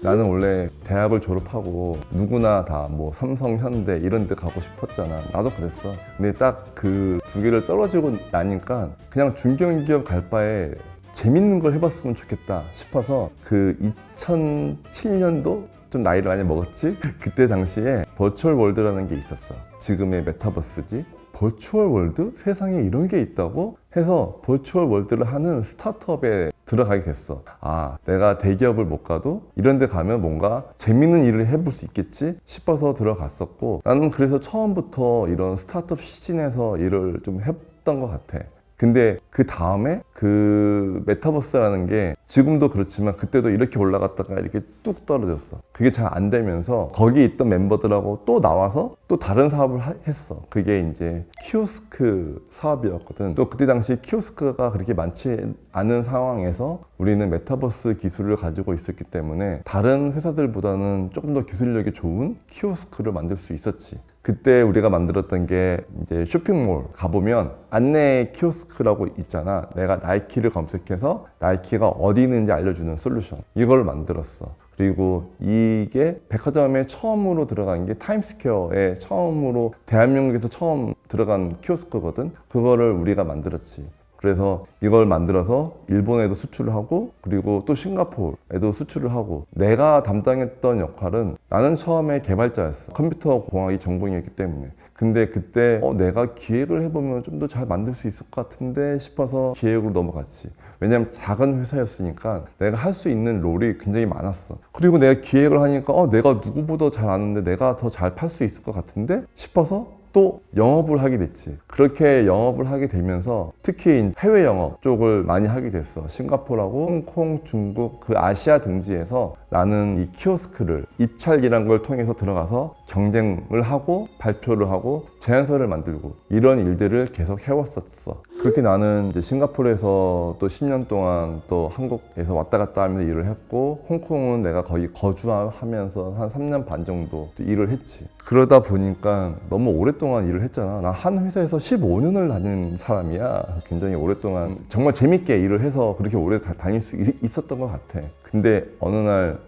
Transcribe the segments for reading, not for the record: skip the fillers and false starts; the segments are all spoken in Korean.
나는 원래 대학을 졸업하고 누구나 다 뭐 삼성, 현대 이런 데 가고 싶었잖아. 나도 그랬어. 근데 딱 그 두 개를 떨어지고 나니까 그냥 중견기업 갈 바에 재밌는 걸 해봤으면 좋겠다 싶어서 그 2007년도 좀 나이를 많이 먹었지? 그때 당시에 버추얼 월드라는 게 있었어. 지금의 메타버스지. 버추얼 월드? 세상에 이런 게 있다고? 해서 버추얼 월드를 하는 스타트업에 들어가게 됐어. 아, 내가 대기업을 못 가도 이런 데 가면 뭔가 재밌는 일을 해볼 수 있겠지 싶어서 들어갔었고, 나는 그래서 처음부터 이런 스타트업 시즌에서 일을 좀 했던 것 같아. 근데 그 다음에 그 메타버스라는 게 지금도 그렇지만 그때도 이렇게 올라갔다가 이렇게 뚝 떨어졌어. 그게 잘 안 되면서 거기 있던 멤버들하고 또 나와서 또 다른 사업을 했어. 그게 이제 키오스크 사업이었거든. 또 그때 당시 키오스크가 그렇게 많지 않은 상황에서 우리는 메타버스 기술을 가지고 있었기 때문에 다른 회사들보다는 조금 더 기술력이 좋은 키오스크를 만들 수 있었지. 그때 우리가 만들었던 게 이제 쇼핑몰 가보면 안내 키오스크라고 있잖아. 내가 나이키를 검색해서 나이키가 어디 있는지 알려주는 솔루션. 이걸 만들었어. 그리고 이게 백화점에 처음으로 들어간 게 타임스퀘어에 처음으로 대한민국에서 처음 들어간 키오스크거든. 그거를 우리가 만들었지. 그래서 이걸 만들어서 일본에도 수출을 하고 그리고 또 싱가포르에도 수출을 하고, 내가 담당했던 역할은 나는 처음에 개발자였어. 컴퓨터 공학이 전공이었기 때문에. 근데 그때 내가 기획을 해보면 좀 더 잘 만들 수 있을 것 같은데 싶어서 기획으로 넘어갔지. 왜냐면 작은 회사였으니까 내가 할 수 있는 롤이 굉장히 많았어. 그리고 내가 기획을 하니까 내가 누구보다 잘 아는데 내가 더 잘 팔 수 있을 것 같은데 싶어서 또 영업을 하게 됐지. 그렇게 영업을 하게 되면서 특히 해외 영업 쪽을 많이 하게 됐어. 싱가포르하고 홍콩, 중국 그 아시아 등지에서 나는 이 키오스크를 입찰이란 걸 통해서 들어가서 경쟁을 하고 발표를 하고 제안서를 만들고 이런 일들을 계속 해왔었어. 그렇게 나는 이제 싱가포르에서 또 10년 동안 또 한국에서 왔다 갔다 하면서 일을 했고, 홍콩은 내가 거의 거주하면서 한 3년 반 정도 일을 했지. 그러다 보니까 너무 오랫동안 일을 했잖아. 나 한 회사에서 15년을 다닌 사람이야. 굉장히 오랫동안 정말 재밌게 일을 해서 그렇게 오래 다닐 수 있었던 것 같아. 근데 어느 날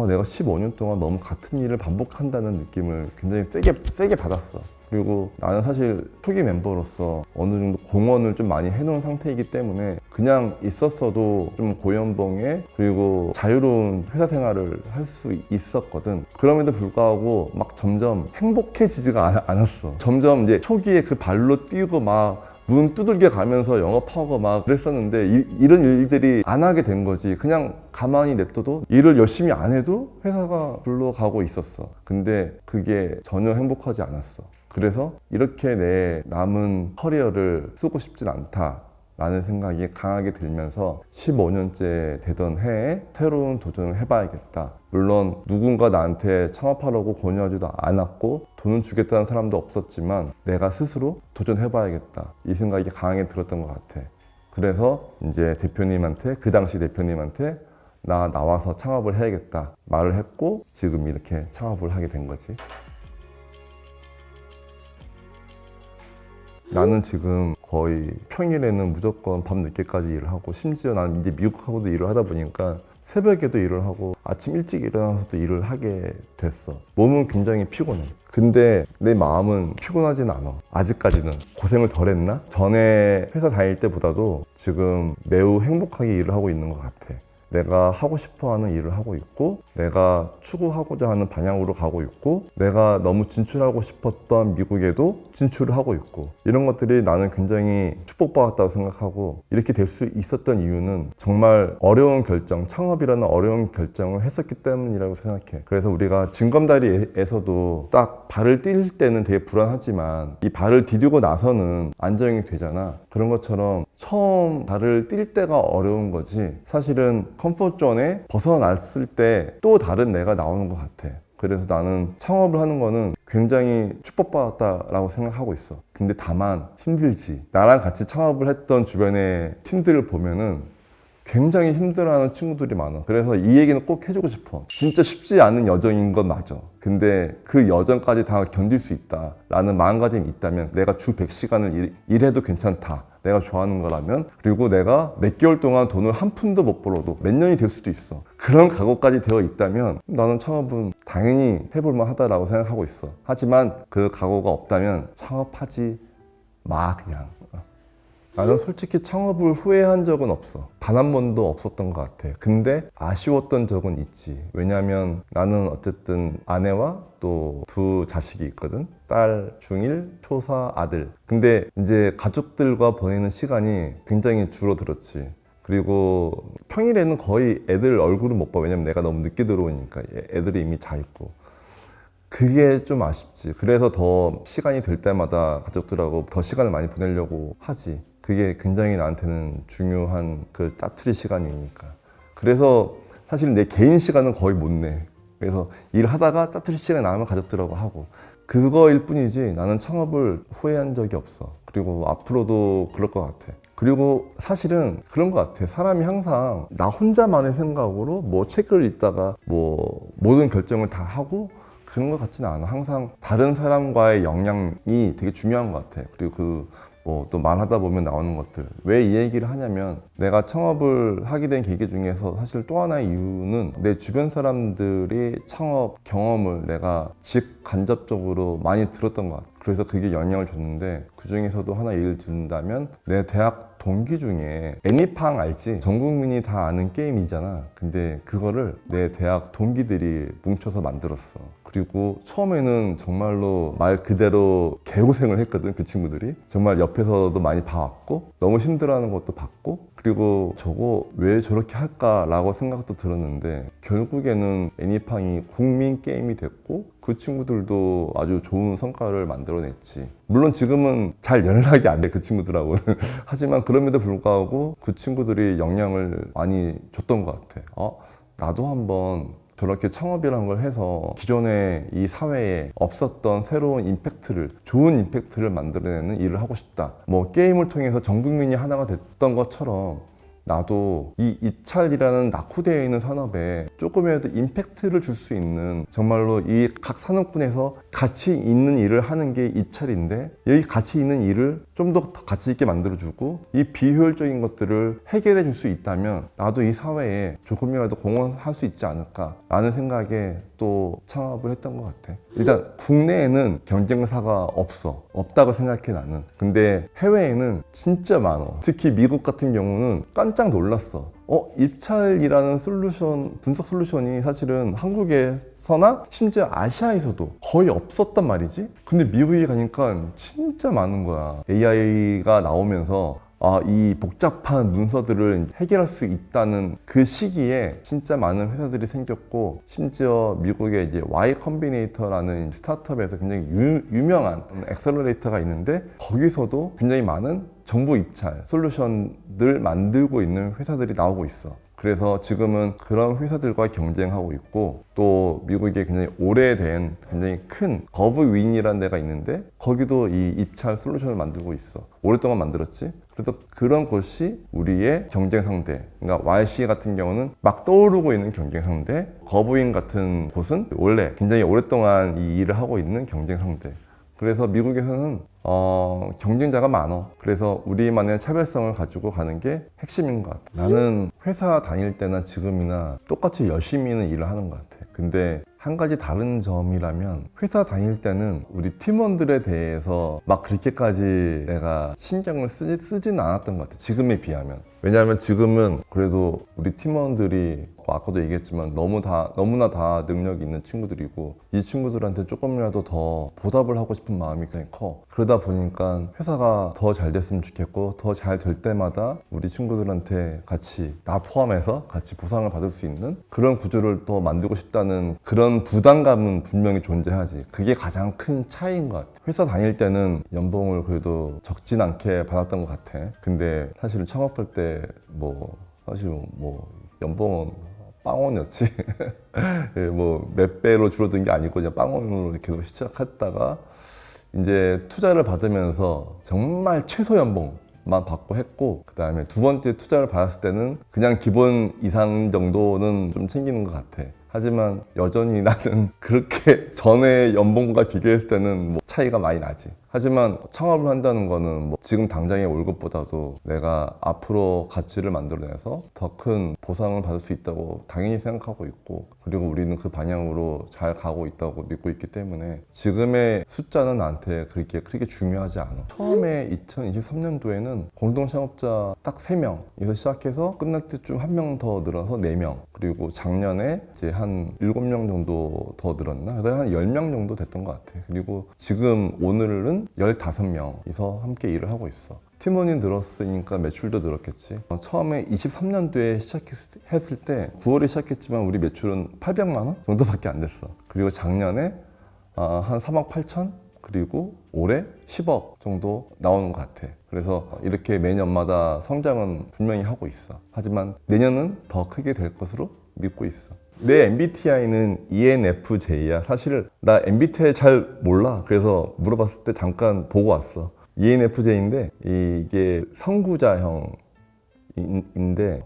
내가 15년 동안 너무 같은 일을 반복한다는 느낌을 굉장히 세게 받았어. 그리고 나는 사실 초기 멤버로서 어느 정도 공헌을 좀 많이 해놓은 상태이기 때문에 그냥 있었어도 좀 고연봉에 그리고 자유로운 회사 생활을 할 수 있었거든. 그럼에도 불구하고 막 점점 행복해지지가 않았어. 점점 이제 초기에 그 발로 뛰고 막 문 두들겨 가면서 영업하고 막 그랬었는데 이런 일들이 안 하게 된 거지. 그냥 가만히 냅둬도 일을 열심히 안 해도 회사가 굴러가고 있었어. 근데 그게 전혀 행복하지 않았어. 그래서 이렇게 내 남은 커리어를 쓰고 싶진 않다 라는 생각이 강하게 들면서 15년째 되던 해에 새로운 도전을 해봐야겠다. 물론 누군가 나한테 창업하라고 권유하지도 않았고 돈을 주겠다는 사람도 없었지만 내가 스스로 도전해봐야겠다. 이 생각이 강하게 들었던 것 같아. 그래서 이제 대표님한테, 그 당시 대표님한테 나와서 창업을 해야겠다 말을 했고, 지금 이렇게 창업을 하게 된 거지. 나는 지금 거의 평일에는 무조건 밤늦게까지 일을 하고, 심지어 나는 이제 미국하고도 일을 하다 보니까 새벽에도 일을 하고 아침 일찍 일어나서도 일을 하게 됐어. 몸은 굉장히 피곤해. 근데 내 마음은 피곤하진 않아. 아직까지는. 고생을 덜 했나? 전에 회사 다닐 때보다도 지금 매우 행복하게 일을 하고 있는 것 같아. 내가 하고 싶어하는 일을 하고 있고, 내가 추구하고자 하는 방향으로 가고 있고, 내가 너무 진출하고 싶었던 미국에도 진출을 하고 있고, 이런 것들이 나는 굉장히 축복받았다고 생각하고, 이렇게 될 수 있었던 이유는 정말 어려운 결정, 창업이라는 어려운 결정을 했었기 때문이라고 생각해. 그래서 우리가 징검다리에서도 딱 발을 뛸 때는 되게 불안하지만 이 발을 디디고 나서는 안정이 되잖아. 그런 것처럼 처음 발을 뛸 때가 어려운 거지, 사실은 컴포트존에 벗어났을 때 또 다른 내가 나오는 것 같아. 그래서 나는 창업을 하는 거는 굉장히 축복받았다라고 생각하고 있어. 근데 다만 힘들지. 나랑 같이 창업을 했던 주변의 팀들을 보면은 굉장히 힘들어하는 친구들이 많아. 그래서 이 얘기는 꼭 해주고 싶어. 진짜 쉽지 않은 여정인 건 맞아. 근데 그 여정까지 다 견딜 수 있다라는 마음가짐이 있다면 내가 주 100시간을 일해도 괜찮다. 내가 좋아하는 거라면, 그리고 내가 몇 개월 동안 돈을 한 푼도 못 벌어도 몇 년이 될 수도 있어. 그런 각오까지 되어 있다면 나는 창업은 당연히 해볼 만하다라고 생각하고 있어. 하지만 그 각오가 없다면 창업하지 마, 그냥. 나는 솔직히 창업을 후회한 적은 없어. 단 한 번도 없었던 것 같아. 근데 아쉬웠던 적은 있지. 왜냐면 나는 어쨌든 아내와 또 두 자식이 있거든. 딸, 중1, 초사, 아들. 근데 이제 가족들과 보내는 시간이 굉장히 줄어들었지. 그리고 평일에는 거의 애들 얼굴을 못 봐. 왜냐면 내가 너무 늦게 들어오니까 애들이 이미 자 있고. 그게 좀 아쉽지. 그래서 더 시간이 될 때마다 가족들하고 더 시간을 많이 보내려고 하지. 그게 굉장히 나한테는 중요한 그 짜투리 시간이니까. 그래서 사실 내 개인 시간은 거의 못 내. 그래서 일하다가 짜투리 시간이 나면 가족들하고 하고. 그거일 뿐이지 나는 창업을 후회한 적이 없어. 그리고 앞으로도 그럴 것 같아. 그리고 사실은 그런 것 같아. 사람이 항상 나 혼자만의 생각으로 뭐 책을 읽다가 뭐 모든 결정을 다 하고 그런 것 같지는 않아. 항상 다른 사람과의 영향이 되게 중요한 것 같아. 그리고 또 말하다 보면 나오는 것들. 왜 이 얘기를 하냐면 내가 창업을 하게 된 계기 중에서 사실 또 하나의 이유는 내 주변 사람들이 창업 경험을 내가 직간접적으로 많이 들었던 것 같아. 그래서 그게 영향을 줬는데 그 중에서도 하나 예를 든다면 내 대학 동기 중에 애니팡 알지? 전 국민이 다 아는 게임이잖아. 근데 그거를 내 대학 동기들이 뭉쳐서 만들었어. 그리고 처음에는 정말로 말 그대로 개고생을 했거든. 그 친구들이 정말 옆에서도 많이 봐왔고 너무 힘들어하는 것도 봤고, 그리고 저거 왜 저렇게 할까라고 생각도 들었는데 결국에는 애니팡이 국민 게임이 됐고 그 친구들도 아주 좋은 성과를 만들어냈지. 물론 지금은 잘 연락이 안 돼, 그 친구들하고는. 하지만 그럼에도 불구하고 그 친구들이 영향을 많이 줬던 것 같아. 나도 한번 저렇게 창업이라는 걸 해서 기존에 이 사회에 없었던 새로운 임팩트를, 좋은 임팩트를 만들어내는 일을 하고 싶다. 뭐 게임을 통해서 전 국민이 하나가 됐던 것처럼 나도 이 입찰이라는 낙후되어 있는 산업에 조금이라도 임팩트를 줄 수 있는, 정말로 이 각 산업군에서 가치 있는 일을 하는 게 입찰인데 여기 가치 있는 일을 좀 더 가치 있게 만들어주고 이 비효율적인 것들을 해결해 줄 수 있다면 나도 이 사회에 조금이라도 공헌할 수 있지 않을까 라는 생각에 또 창업을 했던 것 같아. 일단 국내에는 경쟁사가 없다고 생각해 나는. 근데 해외에는 진짜 많어. 특히 미국 같은 경우는 깜짝 놀랐어. 입찰이라는 솔루션, 분석 솔루션이 사실은 한국에서나 심지어 아시아에서도 거의 없었단 말이지. 근데 미국에 가니까 진짜 많은 거야. AI가 나오면서 이 복잡한 문서들을 해결할 수 있다는 그 시기에 진짜 많은 회사들이 생겼고, 심지어 미국의 이제 Y 컴비네이터라는 스타트업에서 굉장히 유명한 엑셀러레이터가 있는데 거기서도 굉장히 많은 정부 입찰 솔루션들 만들고 있는 회사들이 나오고 있어. 그래서 지금은 그런 회사들과 경쟁하고 있고, 또 미국에 굉장히 오래된 굉장히 큰 거브윈이라는 데가 있는데 거기도 이 입찰 솔루션을 만들고 있어. 오랫동안 만들었지. 그래서 그런 곳이 우리의 경쟁 상대. 그러니까 YC 같은 경우는 막 떠오르고 있는 경쟁 상대, 거브윈 같은 곳은 원래 굉장히 오랫동안 이 일을 하고 있는 경쟁 상대. 그래서 미국에서는 경쟁자가 많아. 그래서 우리만의 차별성을 가지고 가는 게 핵심인 것 같아. 나는 회사 다닐 때나 지금이나 똑같이 열심히는 일을 하는 것 같아. 근데 한 가지 다른 점이라면, 회사 다닐 때는 우리 팀원들에 대해서 막 그렇게까지 내가 신경을 쓰지는 않았던 것 같아, 지금에 비하면. 왜냐하면 지금은 그래도 우리 팀원들이 아까도 얘기했지만 너무나 다 능력이 있는 친구들이고, 이 친구들한테 조금이라도 더 보답을 하고 싶은 마음이 굉장히 커. 그러다 보니까 회사가 더 잘 됐으면 좋겠고, 더 잘 될 때마다 우리 친구들한테 같이, 나 포함해서 같이 보상을 받을 수 있는 그런 구조를 더 만들고 싶다는 그런 부담감은 분명히 존재하지. 그게 가장 큰 차이인 것 같아. 회사 다닐 때는 연봉을 그래도 적진 않게 받았던 것 같아. 근데 사실 창업할 때 사실 연봉은 빵원이었지. 몇 배로 줄어든 게 아니고 그냥 빵원으로 계속 시작했다가 이제 투자를 받으면서 정말 최소 연봉, 만 받고 했고, 그 다음에 두 번째 투자를 받았을 때는 그냥 기본 이상 정도는 좀 챙기는 것 같아. 하지만 여전히 나는 그렇게 전에 연봉과 비교했을 때는 뭐 차이가 많이 나지. 하지만 창업을 한다는 거는 뭐 지금 당장의 월급보다도 내가 앞으로 가치를 만들어내서 더 큰 보상을 받을 수 있다고 당연히 생각하고 있고, 그리고 우리는 그 방향으로 잘 가고 있다고 믿고 있기 때문에 지금의 숫자는 나한테 그렇게 크게 중요하지 않아. 처음에 2023년도에는 공동 창업자 딱 3명에서 시작해서 끝날 때쯤 1명 더 늘어서 4명, 그리고 작년에 이제 한 7명 정도 더 늘었나? 그래서 한 10명 정도 됐던 것 같아. 그리고 지금 오늘은 15명이서 함께 일을 하고 있어. 팀원이 늘었으니까 매출도 늘었겠지. 처음에 23년도에 시작했을 때 9월에 시작했지만 우리 매출은 800만 원 정도밖에 안 됐어. 그리고 작년에 한 3억 8천? 그리고 올해 10억 정도 나오는 것 같아. 그래서 이렇게 매년마다 성장은 분명히 하고 있어. 하지만 내년은 더 크게 될 것으로 믿고 있어. 내 MBTI는 ENFJ야. 사실 나 MBTI 잘 몰라. 그래서 물어봤을 때 잠깐 보고 왔어. ENFJ인데 이게 선구자형인데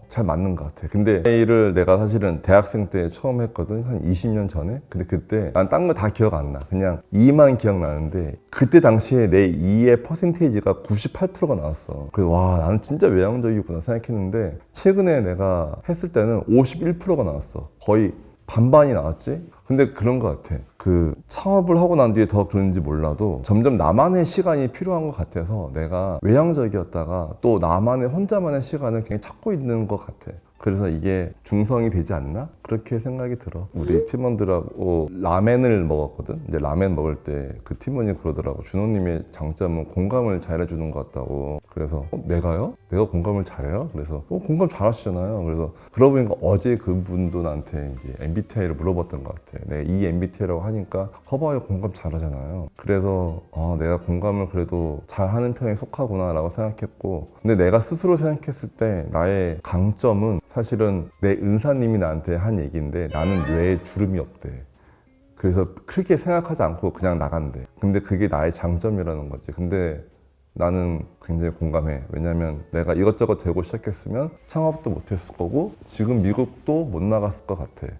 잘 맞는 것 같아. 근데 A를 내가 사실은 대학생 때 처음 했거든. 한 20년 전에. 근데 그때 난 딴 거 다 기억 안 나. 그냥 E만 기억나는데 그때 당시에 내 E의 퍼센테이지가 98%가 나왔어. 그래서 와, 나는 진짜 외향적이구나 생각했는데 최근에 내가 했을 때는 51%가 나왔어. 거의 반반이 나왔지? 근데 그런 것 같아. 그 창업을 하고 난 뒤에 더 그런지 몰라도 점점 나만의 시간이 필요한 것 같아서 내가 외향적이었다가 또 나만의 혼자만의 시간을 그냥 찾고 있는 것 같아. 그래서 이게 중성이 되지 않나? 그렇게 생각이 들어. 우리 팀원들하고 라멘을 먹었거든? 이제 라멘 먹을 때 그 팀원이 그러더라고. 준호님의 장점은 공감을 잘해주는 것 같다고. 그래서 내가요? 내가 공감을 잘해요? 그래서 공감 잘하시잖아요. 그래서 그러고 보니까 어제 그분도 나한테 이제 MBTI를 물어봤던 것 같아. 내가 이 MBTI라고 하니까 커봐요 공감 잘하잖아요. 그래서 내가 공감을 그래도 잘하는 편에 속하구나 라고 생각했고, 근데 내가 스스로 생각했을 때 나의 강점은 사실은 내 은사님이 나한테 한 얘기인데 나는 뇌에 주름이 없대. 그래서 크게 생각하지 않고 그냥 나간대. 근데 그게 나의 장점이라는 거지. 근데 나는 굉장히 공감해. 왜냐면 내가 이것저것 되고 시작했으면 창업도 못했을 거고 지금 미국도 못 나갔을 것 같아.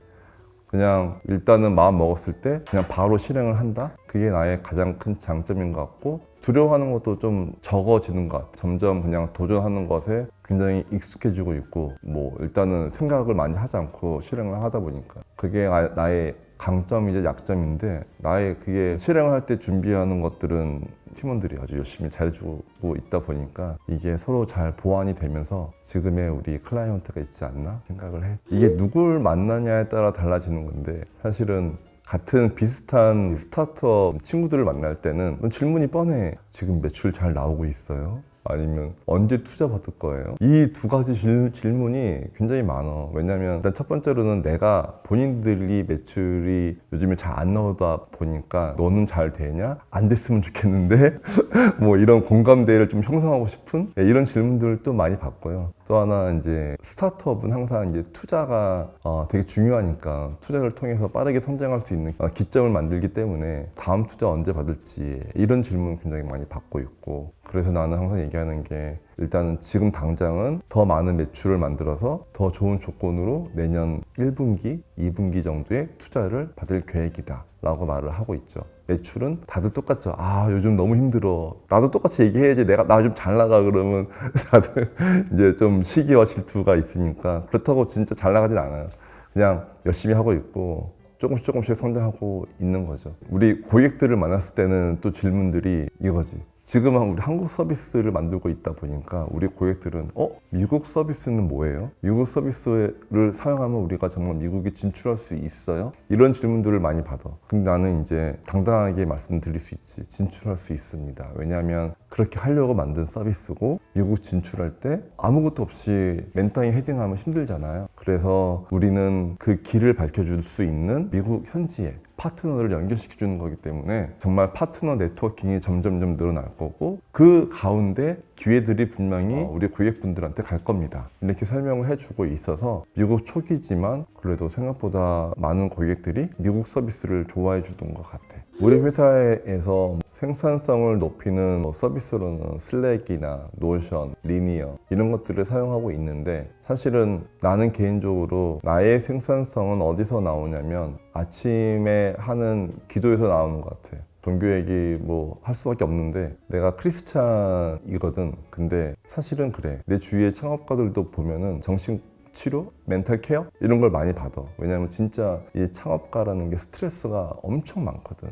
그냥 일단은 마음 먹었을 때 그냥 바로 실행을 한다? 그게 나의 가장 큰 장점인 것 같고, 두려워하는 것도 좀 적어지는 것 같아. 점점 그냥 도전하는 것에 굉장히 익숙해지고 있고, 뭐 일단은 생각을 많이 하지 않고 실행을 하다 보니까 그게 나의 강점이자 약점인데, 나의 그게 실행을 할 때 준비하는 것들은 팀원들이 아주 열심히 잘해주고 있다 보니까 이게 서로 잘 보완이 되면서 지금의 우리 클라이언트가 있지 않나 생각을 해. 이게 누굴 만나냐에 따라 달라지는 건데, 사실은 같은 비슷한 스타트업 친구들을 만날 때는 질문이 뻔해. 지금 매출 잘 나오고 있어요? 아니면 언제 투자 받을 거예요? 이 두 가지 질문이 굉장히 많아. 왜냐면 일단 첫 번째로는 내가 본인들이 매출이 요즘에 잘 안 나오다 보니까 너는 잘 되냐? 안 됐으면 좋겠는데 뭐 이런 공감대를 좀 형성하고 싶은 이런 질문들도 많이 받고요. 또 하나 이제 스타트업은 항상 이제 투자가 되게 중요하니까 투자를 통해서 빠르게 성장할 수 있는 기점을 만들기 때문에 다음 투자 언제 받을지 이런 질문 굉장히 많이 받고 있고, 그래서 나는 항상 얘기하는 게 일단은 지금 당장은 더 많은 매출을 만들어서 더 좋은 조건으로 내년 1분기, 2분기 정도의 투자를 받을 계획이다 라고 말을 하고 있죠. 매출은 다들 똑같죠. 요즘 너무 힘들어. 나도 똑같이 얘기해야지. 나 좀 잘 나가 그러면 다들 이제 좀 시기와 질투가 있으니까, 그렇다고 진짜 잘 나가진 않아요. 그냥 열심히 하고 있고 조금씩 성장하고 있는 거죠. 우리 고객들을 만났을 때는 또 질문들이 이거지. 지금은 우리 한국 서비스를 만들고 있다 보니까 우리 고객들은 미국 서비스는 뭐예요? 미국 서비스를 사용하면 우리가 정말 미국에 진출할 수 있어요? 이런 질문들을 많이 받아. 근데 나는 이제 당당하게 말씀드릴 수 있지. 진출할 수 있습니다. 왜냐하면 그렇게 하려고 만든 서비스고, 미국 진출할 때 아무것도 없이 맨땅에 헤딩하면 힘들잖아요. 그래서 우리는 그 길을 밝혀줄 수 있는 미국 현지에 파트너를 연결시켜주는 거기 때문에 정말 파트너 네트워킹이 점점 늘어날 거고, 그 가운데 기회들이 분명히 우리 고객분들한테 갈 겁니다. 이렇게 설명을 해주고 있어서 미국 초기지만 그래도 생각보다 많은 고객들이 미국 서비스를 좋아해 주던 것 같아. 우리 회사에서 생산성을 높이는 서비스로는 슬랙이나 노션, 리니어 이런 것들을 사용하고 있는데 사실은 나는 개인적으로 나의 생산성은 어디서 나오냐면 아침에 하는 기도에서 나오는 것 같아. 종교 얘기 뭐 할 수밖에 없는데 내가 크리스찬이거든. 근데 사실은 그래. 내 주위의 창업가들도 보면은 정신치료, 멘탈 케어 이런 걸 많이 받아. 왜냐면 진짜 이 창업가라는 게 스트레스가 엄청 많거든.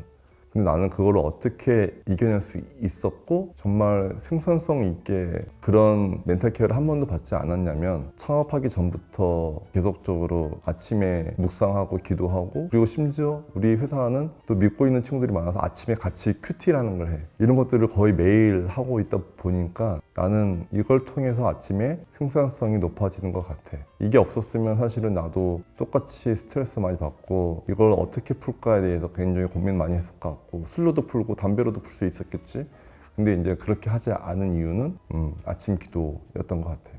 근데 나는 그걸 어떻게 이겨낼 수 있었고 정말 생산성 있게 그런 멘탈 케어를 한 번도 받지 않았냐면 창업하기 전부터 계속적으로 아침에 묵상하고 기도하고 그리고 심지어 우리 회사는 또 믿고 있는 친구들이 많아서 아침에 같이 큐티라는 걸 해. 이런 것들을 거의 매일 하고 있다 보니까 나는 이걸 통해서 아침에 생산성이 높아지는 것 같아. 이게 없었으면 사실은 나도 똑같이 스트레스 많이 받고 이걸 어떻게 풀까에 대해서 굉장히 고민 많이 했을 것 같고 술로도 풀고 담배로도 풀 수 있었겠지. 근데 이제 그렇게 하지 않은 이유는 아침 기도였던 것 같아.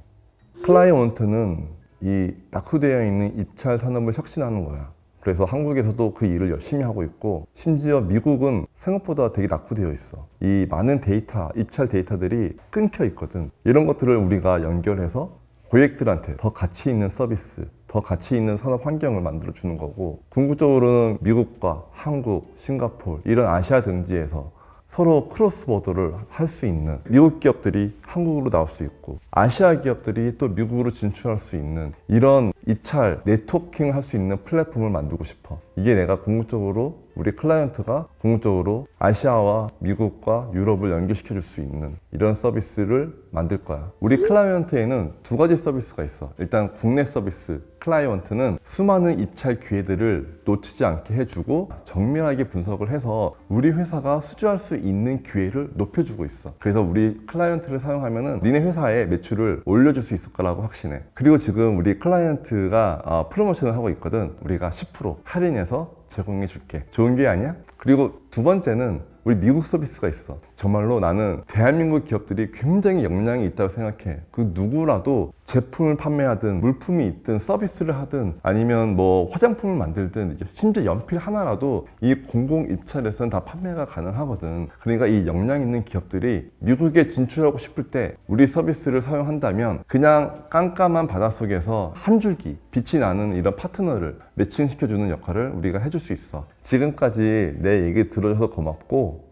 클라이언트는 이 낙후되어 있는 입찰 산업을 혁신하는 거야. 그래서 한국에서도 그 일을 열심히 하고 있고 심지어 미국은 생각보다 되게 낙후되어 있어. 이 많은 데이터, 입찰 데이터들이 끊겨 있거든. 이런 것들을 우리가 연결해서 고객들한테 더 가치 있는 서비스, 더 가치 있는 산업 환경을 만들어 주는 거고 궁극적으로는 미국과 한국, 싱가포르 이런 아시아 등지에서 서로 크로스보더를 할 수 있는 미국 기업들이 한국으로 나올 수 있고 아시아 기업들이 또 미국으로 진출할 수 있는 이런 입찰, 네트워킹을 할 수 있는 플랫폼을 만들고 싶어. 이게 내가 궁극적으로 우리 클라이언트가 궁극적으로 아시아와 미국과 유럽을 연결시켜 줄 수 있는 이런 서비스를 만들 거야. 우리 클라이언트에는 두 가지 서비스가 있어. 일단 국내 서비스 클라이언트는 수많은 입찰 기회들을 놓치지 않게 해주고 정밀하게 분석을 해서 우리 회사가 수주할 수 있는 기회를 높여주고 있어. 그래서 우리 클라이언트를 사용하면은 니네 회사의 매출을 올려줄 수 있을 거라고 확신해. 그리고 지금 우리 클라이언트가 프로모션을 하고 있거든. 우리가 10% 할인해서 제공해 줄게. 좋은 게 아니야? 그리고 두 번째는 우리 미국 서비스가 있어. 정말로 나는 대한민국 기업들이 굉장히 역량이 있다고 생각해. 그 누구라도 제품을 판매하든 물품이 있든 서비스를 하든 아니면 뭐 화장품을 만들든 심지어 연필 하나라도 이 공공 입찰에서는 다 판매가 가능하거든. 그러니까 이 역량 있는 기업들이 미국에 진출하고 싶을 때 우리 서비스를 사용한다면 그냥 깜깜한 바닷속에서 한 줄기 빛이 나는 이런 파트너를 매칭시켜주는 역할을 우리가 해줄 수 있어. 지금까지 내 얘기 들어줘서 고맙고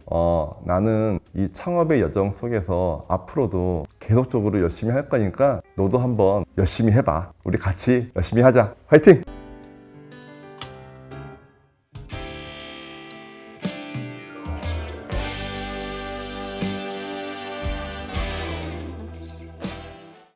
나는 이 창업의 여정 속에서 앞으로도 계속적으로 열심히 할 거니까 너도 한번 열심히 해봐. 우리 같이 열심히 하자. 화이팅!